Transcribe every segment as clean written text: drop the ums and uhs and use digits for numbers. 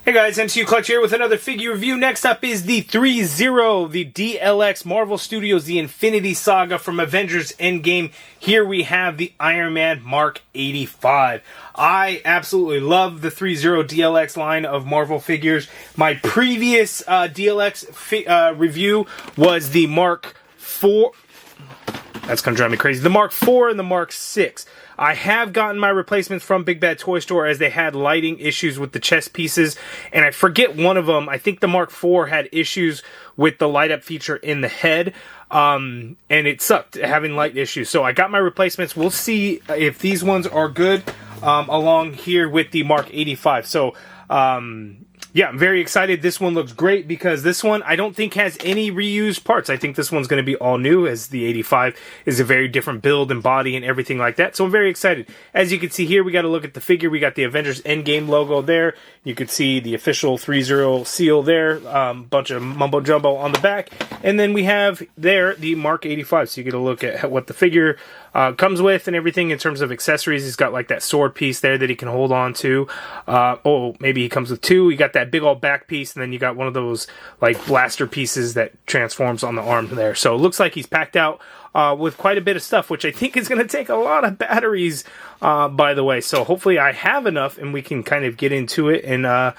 Hey guys, MCU Clutch here with another figure review. Next up is the threezero, the DLX Marvel Studios, the Infinity Saga from Avengers Endgame. Here we have the Iron Man Mark 85. I absolutely love the threezero DLX line of Marvel figures. My previous DLX review was the Mark 4. That's going to drive me crazy. The Mark 4 and the Mark 6. I have gotten my replacements from Big Bad Toy Store as they had lighting issues with the chest pieces. And I forget one of them. I think the Mark 4 had issues with the light up feature in the head. And it sucked having light issues. So I got my replacements. We'll see if these ones are good along here with the Mark 85. So, yeah, I'm very excited. This one looks great because this one I don't think has any reused parts. I think this one's going to be all new, as the 85 is a very different build and body and everything like that. So I'm very excited. As you can see here, we got to look at the figure. We got the Avengers Endgame logo there. You can see the official threezero seal there. Bunch of mumbo jumbo on the back. And then we have there the Mark 85. So you get a look at what the figure comes with and everything in terms of accessories. He's got like that sword piece there that he can hold on to. Maybe he comes with two. You got that big old back piece, and then you got one of those like blaster pieces that transforms on the arm there. So it looks like he's packed out with quite a bit of stuff, which I think is going to take a lot of batteries, by the way. So hopefully I have enough and we can kind of get into it and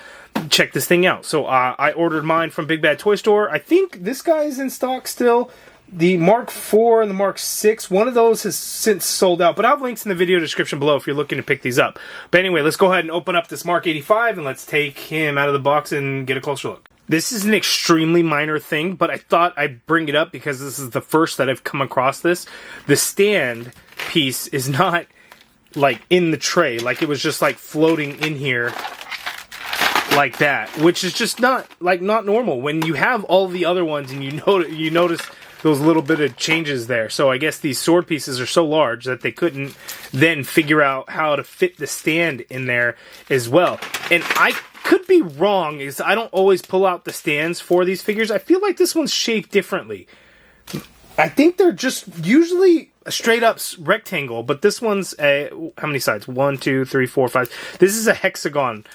check this thing out. So I ordered mine from Big Bad Toy Store. I think this guy is in stock still. The Mark 4 and the Mark 6, one of those has since sold out, but I'll have links in the video description below if you're looking to pick these up. But anyway, let's go ahead and open up this Mark 85 and let's take him out of the box and get a closer look. This is an extremely minor thing, but I thought I'd bring it up because this is the first that I've come across this. The stand piece is not like in the tray, like it was just like floating in here like that, which is just not normal when you have all the other ones and you notice those little bit of changes there. So I guess these sword pieces are so large that they couldn't then figure out how to fit the stand in there as well. And I could be wrong, is I don't always pull out the stands for these figures. I feel like this one's shaped differently. I think they're just usually a straight up rectangle, but this one's a, how many sides? 1, 2, 3, 4, 5. This is a hexagon.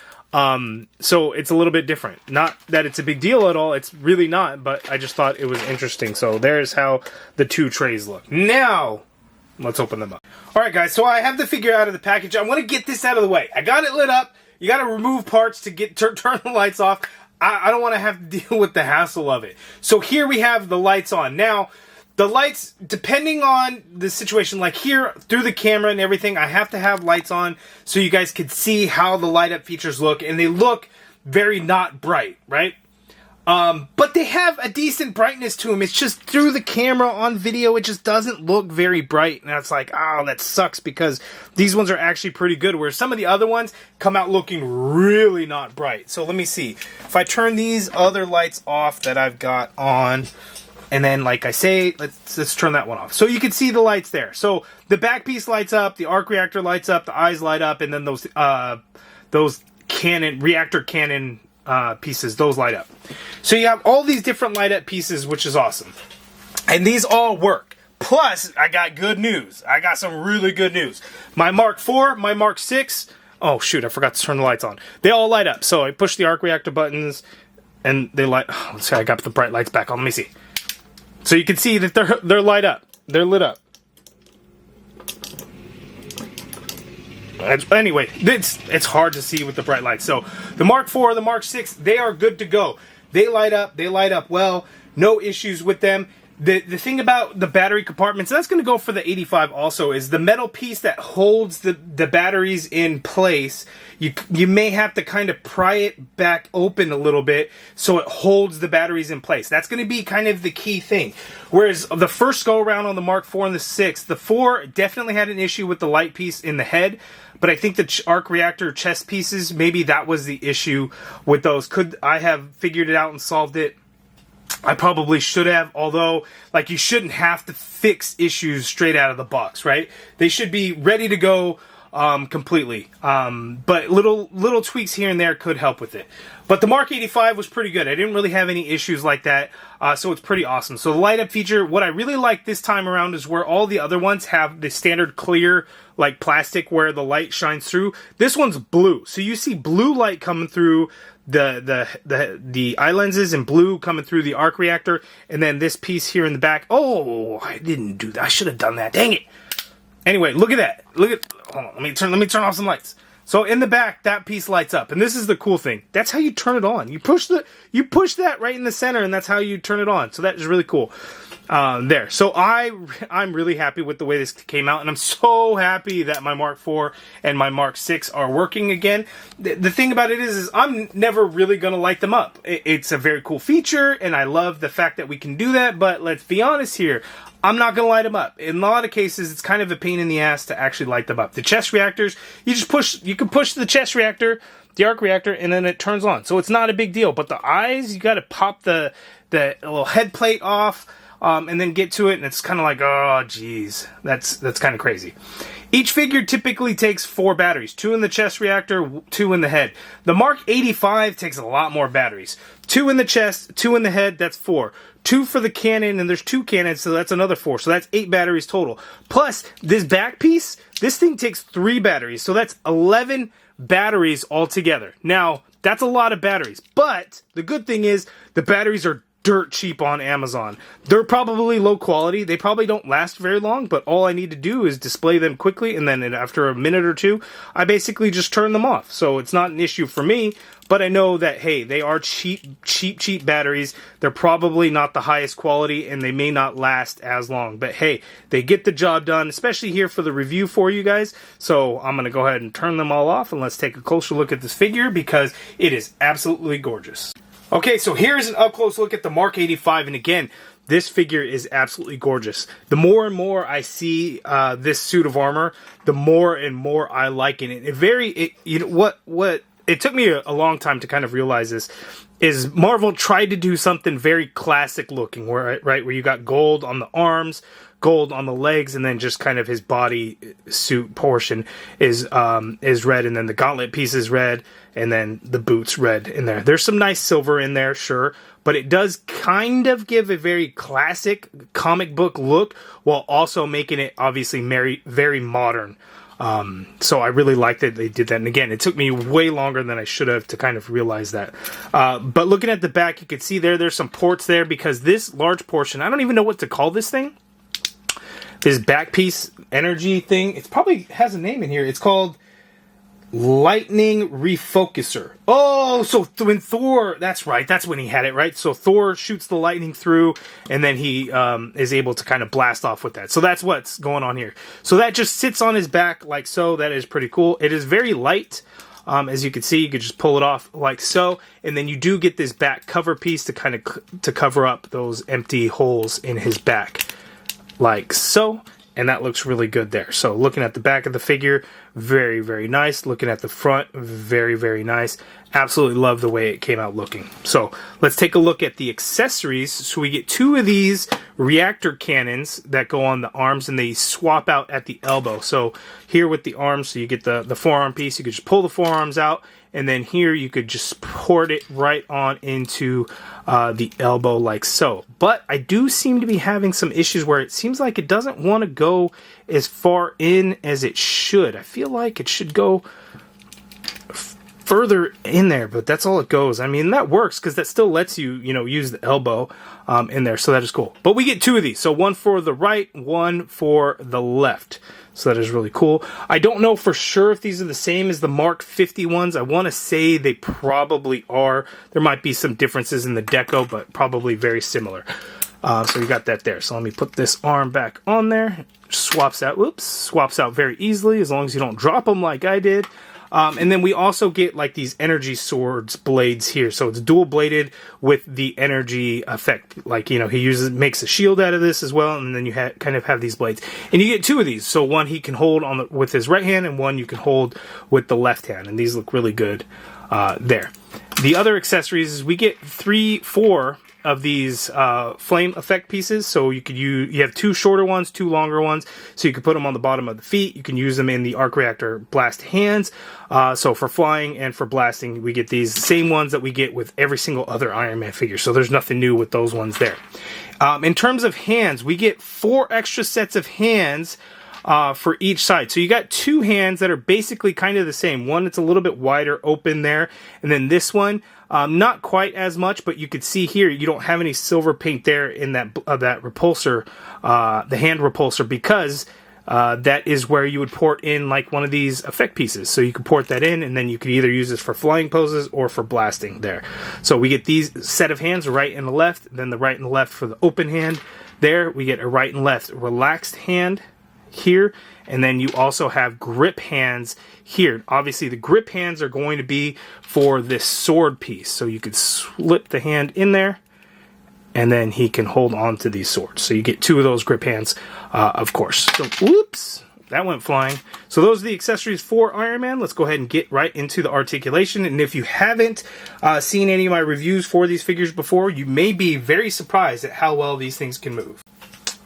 So it's a little bit different. Not that it's a big deal at all, it's really not, but I just thought it was interesting. So there's how the two trays look. Now, let's open them up. Alright guys, so I have the figure out of the package. I want to get this out of the way. I got it lit up. You got to remove parts to turn the lights off. I don't want to have to deal with the hassle of it. So here we have the lights on. Now, the lights, depending on the situation, like here, through the camera and everything, I have to have lights on so you guys can see how the light up features look, and they look very not bright, right? But they have a decent brightness to them. It's just through the camera on video, it just doesn't look very bright, and that's like, oh, that sucks, because these ones are actually pretty good, whereas some of the other ones come out looking really not bright. So let me see. If I turn these other lights off that I've got on, and then, like I say, let's turn that one off. So you can see the lights there. So the back piece lights up, the arc reactor lights up, the eyes light up, and then those reactor cannon pieces, those light up. So you have all these different light up pieces, which is awesome. And these all work. Plus, I got good news. I got some really good news. My Mark 4, my Mark 6, oh shoot, I forgot to turn the lights on. They all light up. So I push the arc reactor buttons, and they light. Oh, let's see, I got the bright lights back on. Let me see. So you can see that they're light up. They're lit up. Anyway, it's hard to see with the bright lights. So the Mark 4, the Mark 6, they are good to go. They light up well. No issues with them. The thing about the battery compartments, and that's going to go for the 85 also, is the metal piece that holds the batteries in place. You may have to kind of pry it back open a little bit so it holds the batteries in place. That's going to be kind of the key thing. Whereas the first go around on the Mark 4 and the 6, the 4 definitely had an issue with the light piece in the head, but I think the arc reactor chest pieces, maybe that was the issue with those. Could I have figured it out and solved it? I probably should have, although, like, you shouldn't have to fix issues straight out of the box, right? They should be ready to go completely. But little tweaks here and there could help with it. But the Mark 85 was pretty good. I didn't really have any issues like that, so it's pretty awesome. So the light up feature, what I really like this time around is where all the other ones have the standard clear like plastic where the light shines through. This one's blue, so you see blue light coming through the eye lenses and blue coming through the arc reactor, and then this piece here in the back. Oh, I didn't do that. I should have done that. Dang it. Anyway, look at that. Hold on. Let me turn off some lights. So in the back, that piece lights up, and this is the cool thing. That's how you turn it on. You push that right in the center, and that's how you turn it on. So that is really cool. There. So I'm really happy with the way this came out, and I'm so happy that my Mark IV and my Mark VI are working again. The thing about it is I'm never really going to light them up. It's a very cool feature, and I love the fact that we can do that, but let's be honest here. I'm not going to light them up. In a lot of cases, it's kind of a pain in the ass to actually light them up. The chest reactors, you can push the chest reactor, the arc reactor, and then it turns on. So it's not a big deal. But the eyes, you got to pop the little head plate off, and then get to it, and it's kind of like, oh, geez, that's kind of crazy. Each figure typically takes 4 batteries, 2 in the chest reactor, 2 in the head. The Mark 85 takes a lot more batteries. 2 in the chest, 2 in the head, that's 4. 2 for the cannon, and there's 2 cannons, so that's another 4. So that's 8 batteries total. Plus, this back piece, this thing takes 3 batteries, so that's 11 batteries altogether. Now, that's a lot of batteries, but the good thing is the batteries are dirt cheap on Amazon. They're probably low quality. They probably don't last very long, but all I need to do is display them quickly, and then after a minute or two, I basically just turn them off. So it's not an issue for me, but I know that, hey, they are cheap batteries. They're probably not the highest quality, and they may not last as long. But hey, they get the job done, especially here for the review for you guys. So I'm going to go ahead and turn them all off, and let's take a closer look at this figure because it is absolutely gorgeous. Okay, so here's an up-close look at the Mark 85, and again, this figure is absolutely gorgeous. The more and more I see this suit of armor, the more and more I like it. It took me a long time to kind of realize this, is Marvel tried to do something very classic looking, where you got gold on the arms, gold on the legs, and then just kind of his body suit portion is red, and then the gauntlet piece is red, and then the boots red in there. There's some nice silver in there, sure, but it does kind of give a very classic comic book look while also making it obviously very, very modern. So I really like that they did that. And again, it took me way longer than I should have to kind of realize that. But looking at the back, you can see there's some ports there, because this large portion, I don't even know what to call this thing. This back piece energy thing, it probably has a name in here. It's called Lightning Refocuser. Oh, so when Thor, that's right, that's when he had it, right? So Thor shoots the lightning through, and then he is able to kind of blast off with that. So that's what's going on here. So that just sits on his back like so. That is pretty cool. It is very light. As you can see, you could just pull it off like so, and then you do get this back cover piece to kind of to cover up those empty holes in his back, like so. And that looks really good there. So looking at the back of the figure, very, very nice. Looking at the front, very, very nice. Absolutely love the way it came out looking. So let's take a look at the accessories. So we get 2 of these reactor cannons that go on the arms, and they swap out at the elbow. So here with the arms, so you get the forearm piece. You could just pull the forearms out, and then here you could just port it right on into the elbow like so. But I do seem to be having some issues where it seems like it doesn't want to go as far in as it should. I feel like it should go further in there, but that's all it goes. I mean, that works because that still lets you, use the elbow in there. So that is cool. But we get 2 of these. So one for the right, one for the left. So that is really cool. I don't know for sure if these are the same as the Mark 50 ones. I want to say they probably are. There might be some differences in the deco, but probably very similar. So we got that there. So let me put this arm back on there. Swaps out very easily as long as you don't drop them like I did. And then we also get like these energy swords blades here. So it's dual bladed with the energy effect. Like, he makes a shield out of this as well. And then you kind of have these blades, and you get 2 of these. So one he can hold with his right hand, and one you can hold with the left hand. And these look really good there. The other accessories is we get 4 of these flame effect pieces. So you have two shorter ones, two longer ones. So you can put them on the bottom of the feet. You can use them in the arc reactor blast hands. So for flying and for blasting, we get these same ones that we get with every single other Iron Man figure. So there's nothing new with those ones there. In terms of hands, we get 4 extra sets of hands for each side. So you got 2 hands that are basically kind of the same. One that's a little bit wider open there, and then this one not quite as much, but you could see here you don't have any silver paint there in that repulsor, the hand repulsor, because that is where you would port in like one of these effect pieces. So you could port that in, and then you could either use this for flying poses or for blasting there. So we get these set of hands, right and the left, then the right and the left for the open hand. There we get a right and left relaxed hand here, and then you also have grip hands here. Obviously the grip hands are going to be for this sword piece, so you could slip the hand in there and then he can hold on to these swords. So you get 2 of those grip hands, of course. So whoops, that went flying. So those are the accessories for Iron Man. Let's go ahead and get right into the articulation. And if you haven't seen any of my reviews for these figures before, you may be very surprised at how well these things can move.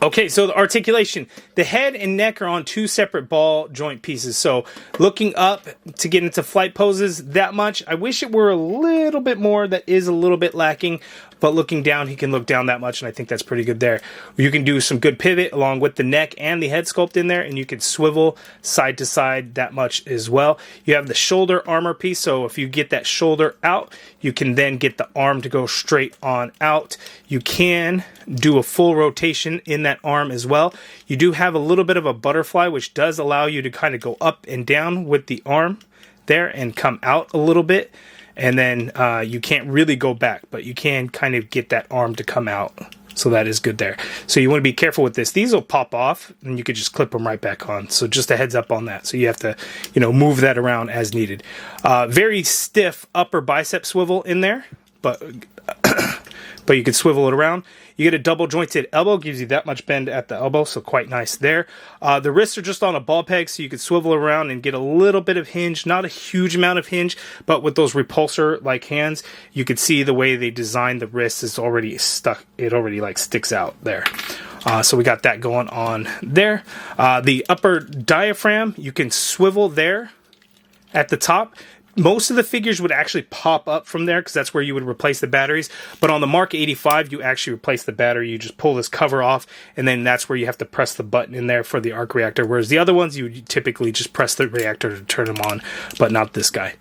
Okay, so the articulation. The head and neck are on 2 separate ball joint pieces. So looking up to get into flight poses that much. I wish it were a little bit more. That is a little bit lacking. But looking down, he can look down that much, and I think that's pretty good there. You can do some good pivot along with the neck and the head sculpt in there, and you can swivel side to side that much as well. You have the shoulder armor piece, so if you get that shoulder out, you can then get the arm to go straight on out. You can do a full rotation in that arm as well. You do have a little bit of a butterfly, which does allow you to kind of go up and down with the arm there and come out a little bit. And then you can't really go back, but you can kind of get that arm to come out. So that is good there. So you want to be careful with this. These will pop off, and you could just clip them right back on. So just a heads up on that. So you have to, move that around as needed. Very stiff upper bicep swivel in there, but you can swivel it around. You get a double jointed elbow, gives you that much bend at the elbow, so quite nice there. The wrists are just on a ball peg, so you can swivel around and get a little bit of hinge, not a huge amount of hinge, but with those repulsor-like hands, you can see the way they designed the wrist is already stuck. It already sticks out there. So we got that going on there. The upper diaphragm, you can swivel there at the top. Most of the figures would actually pop up from there because that's where you would replace the batteries. But on the Mark 85, you actually replace the battery. You just pull this cover off, and then that's where you have to press the button in there for the arc reactor. Whereas the other ones, you would typically just press the reactor to turn them on, but not this guy.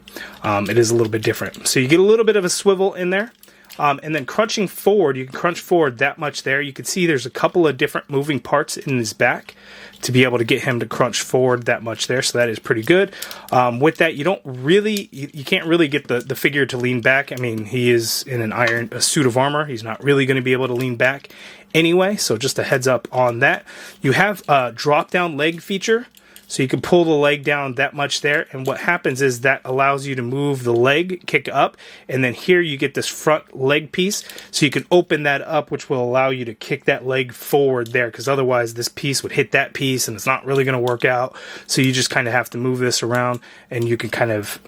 It is a little bit different. So you get a little bit of a swivel in there. And then crunching forward, you can crunch forward that much there. You can see there's a couple of different moving parts in his back to be able to get him to crunch forward that much there. So that is pretty good. With that, you can't really get the figure to lean back. I mean, he is in a suit of armor. He's not really going to be able to lean back anyway. So just a heads up on that. You have a drop down leg feature. So you can pull the leg down that much there, and what happens is that allows you to move the leg, kick up, and then here you get this front leg piece, so you can open that up, which will allow you to kick that leg forward there, because otherwise this piece would hit that piece, and it's not really going to work out. So you just kind of have to move this around, and you can kind of,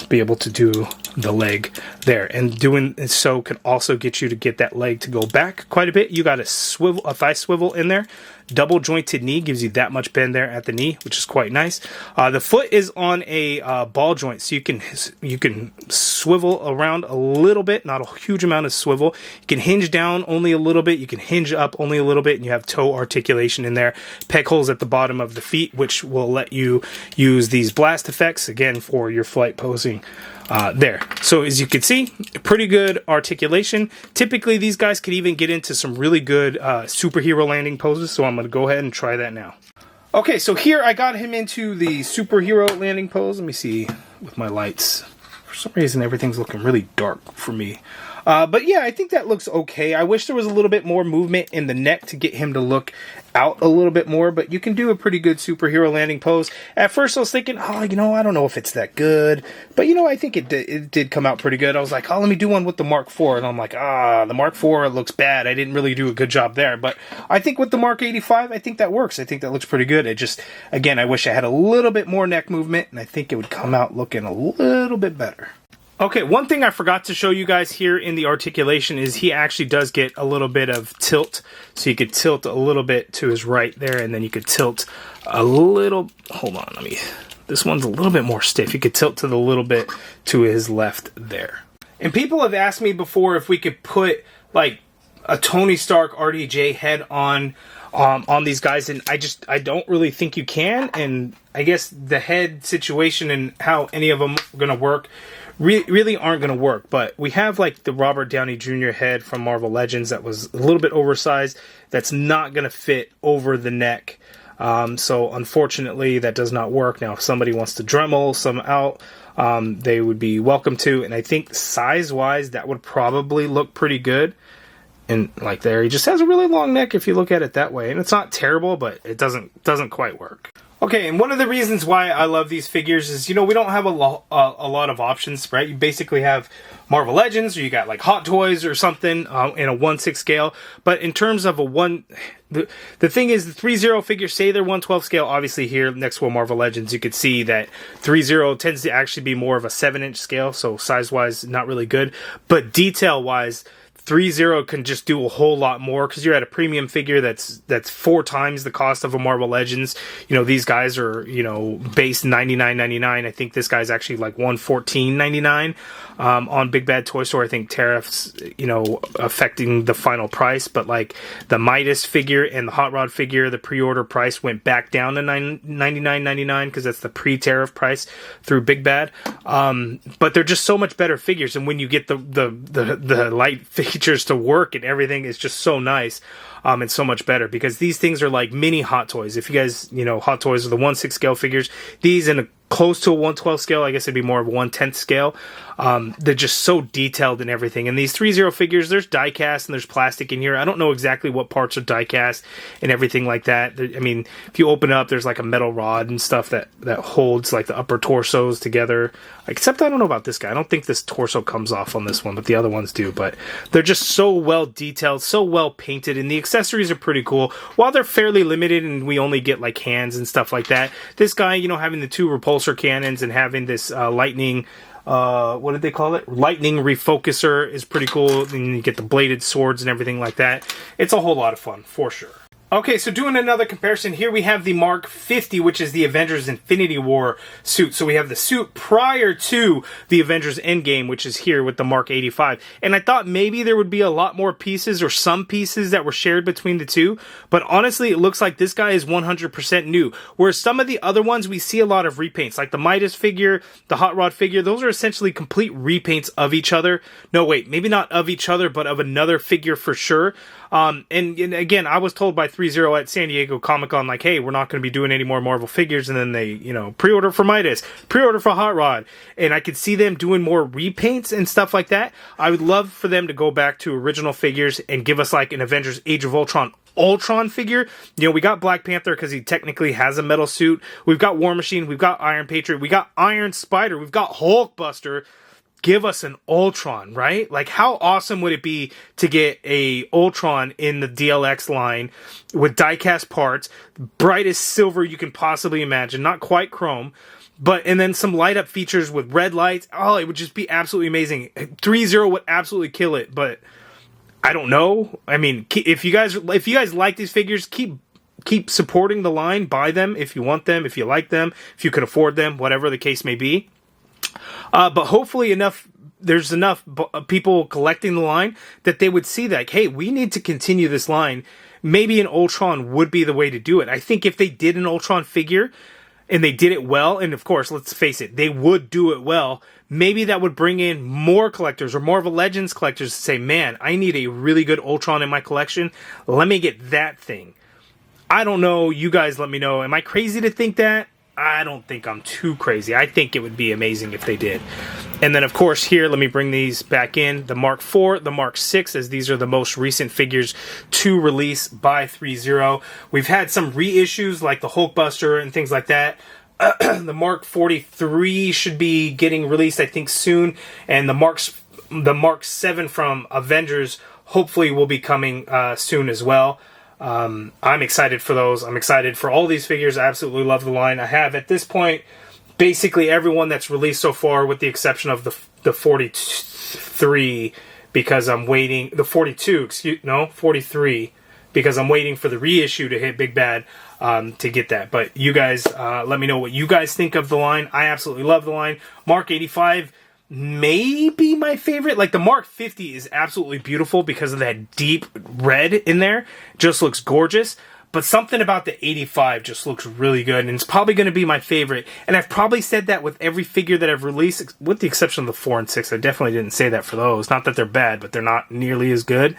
be able to do the leg there. And doing so can also get you to get that leg to go back quite a bit. You got a thigh swivel in there. Double jointed knee gives you that much bend there at the knee, which is quite nice. The foot is on a ball joint, so you can swivel around a little bit, not a huge amount of swivel. You can hinge down only a little bit. You can hinge up only a little bit, and you have toe articulation in there. Peg holes at the bottom of the feet, which will let you use these blast effects, again, for your flight posing. There. So as you can see, pretty good articulation. Typically, these guys could even get into some really good superhero landing poses, so I'm going to go ahead and try that now. Okay, so here I got him into the superhero landing pose. Let me see with my lights. For some reason, everything's looking really dark for me. But yeah, I think that looks okay. I wish there was a little bit more movement in the neck to get him to look out a little bit more, but you can do a pretty good superhero landing pose. At first I was thinking, I don't know if it's that good, but I think it did come out pretty good. I was like, let me do one with the Mark IV, and I'm like, the Mark IV looks bad. I didn't really do a good job there, but I think with the Mark 85, I think that works. I think that looks pretty good. It just, again, I wish I had a little bit more neck movement, and I think it would come out looking a little bit better. Okay, one thing I forgot to show you guys here in the articulation is he actually does get a little bit of tilt. So you could tilt a little bit to his right there, and then you could tilt a little... Hold on, this one's a little bit more stiff. You could tilt to the little bit to his left there. And people have asked me before if we could put, like, a Tony Stark RDJ head on these guys, and I don't really think you can. And I guess the head situation and how any of them are going to work really aren't going to work. But we have like the Robert Downey Jr. head from Marvel Legends that was a little bit oversized. That's not going to fit over the neck. So unfortunately that does not work. Now if somebody wants to Dremel some out, they would be welcome to. And I think size wise that would probably look pretty good. And like there, he just has a really long neck if you look at it that way. And it's not terrible, but it doesn't quite work. Okay, and one of the reasons why I love these figures is, you know, we don't have a lot of options, right? You basically have Marvel Legends, or you got like Hot Toys or something in a 1/6 scale. But in terms of the thing is, the threezero figures, say they're 1/12 scale. Obviously here next to a Marvel Legends, you could see that threezero tends to actually be more of a 7-inch scale. So size-wise, not really good. But detail-wise, threezero can just do a whole lot more because you're at a premium figure that's 4 times the cost of a Marvel Legends. You know, these guys are, you know, base $99.99. I think this guy's actually like $114.99 on Big Bad Toy Store. I think tariffs, you know, affecting the final price, but like the Midas figure and the Hot Rod figure, the pre-order price went back down to $99.99 because that's the pre-tariff price through Big Bad. But they're just so much better figures, and when you get the light features to work and everything, is just so nice. And so much better because these things are like mini Hot Toys. If you guys, you know, Hot Toys are the 1/6 scale figures. These in a close to a 1/12 scale, I guess it'd be more of a 1/10 scale. They're just so detailed and everything. And these threezero figures, there's die cast and there's plastic in here. I don't know exactly what parts are die cast and everything like that. I mean, if you open up, there's like a metal rod and stuff that holds like the upper torsos together. Except I don't know about this guy. I don't think this torso comes off on this one, but the other ones do. But they're just so well detailed, so well painted, and the accessories are pretty cool. While they're fairly limited and we only get like hands and stuff like that, this guy, you know, having the 2 repulsor cannons and having this lightning, what did they call it? Lightning refocuser is pretty cool. And you get the bladed swords and everything like that. It's a whole lot of fun, for sure. Okay, so doing another comparison, here we have the Mark 50, which is the Avengers Infinity War suit. So we have the suit prior to the Avengers Endgame, which is here with the Mark 85. And I thought maybe there would be a lot more pieces or some pieces that were shared between the two. But honestly, it looks like this guy is 100% new. Whereas some of the other ones, we see a lot of repaints. Like the Midas figure, the Hot Rod figure, those are essentially complete repaints of each other. No, wait, maybe not of each other, but of another figure for sure. And again, I was told by threezero at San Diego Comic-Con, like, hey, we're not going to be doing any more Marvel figures. And then they, you know, pre-order for Midas, pre-order for Hot Rod. And I could see them doing more repaints and stuff like that. I would love for them to go back to original figures and give us like an Avengers Age of Ultron figure. You know, we got Black Panther because he technically has a metal suit. We've got War Machine. We've got Iron Patriot. We got Iron Spider. We've got Hulkbuster. Give us an Ultron, right? Like, how awesome would it be to get a Ultron in the DLX line with die-cast parts, brightest silver you can possibly imagine, not quite chrome, and then some light-up features with red lights. Oh, it would just be absolutely amazing. threezero would absolutely kill it, but I don't know. I mean, if you guys like these figures, keep supporting the line. Buy them if you want them, if you like them, if you can afford them, whatever the case may be. But hopefully there's enough people collecting the line that they would see that, hey, we need to continue this line. Maybe an Ultron would be the way to do it. I think if they did an Ultron figure and they did it well, and of course, let's face it, they would do it well, maybe that would bring in more collectors or more of a Legends collectors to say, man, I need a really good Ultron in my collection. Let me get that thing. I don't know. You guys let me know. Am I crazy to think that? I don't think I'm too crazy. I think it would be amazing if they did. And then, of course, here, let me bring these back in. The Mark IV, the Mark VI, as these are the most recent figures to release by threezero. We've had some reissues like the Hulkbuster and things like that. The Mark 43 should be getting released, I think, soon. And the Mark VII from Avengers hopefully will be coming soon as well. I'm excited for those. I'm excited for all these figures. I absolutely love the line. I have, at this point, basically everyone that's released so far, with the exception of the 43, because I'm waiting. The 42, 43, because I'm waiting for the reissue to hit Big Bad to get that. But you guys, let me know what you guys think of the line. I absolutely love the line. Mark 85 may be my favorite. Like, the Mark 50 is absolutely beautiful because of that deep red in there. Just looks gorgeous. But something about the 85 just looks really good, and it's probably going to be my favorite. And I've probably said that with every figure that I've released, with the exception of the 4 and 6. I definitely didn't say that for those. Not that they're bad, but they're not nearly as good.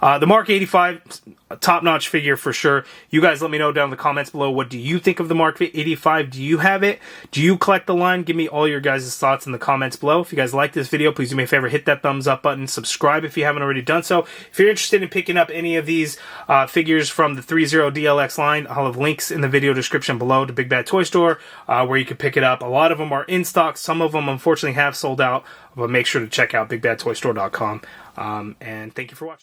The Mark 85, a top-notch figure for sure. You guys let me know down in the comments below, what do you think of the Mark 85? Do you have it? Do you collect the line? Give me all your guys' thoughts in the comments below. If you guys like this video, please do me a favor, hit that thumbs up button, subscribe if you haven't already done so. If you're interested in picking up any of these figures from the threezero DLX line, I'll have links in the video description below to Big Bad Toy Store where you can pick it up. A lot of them are in stock. Some of them, unfortunately, have sold out, but make sure to check out bigbadtoystore.com. And thank you for watching.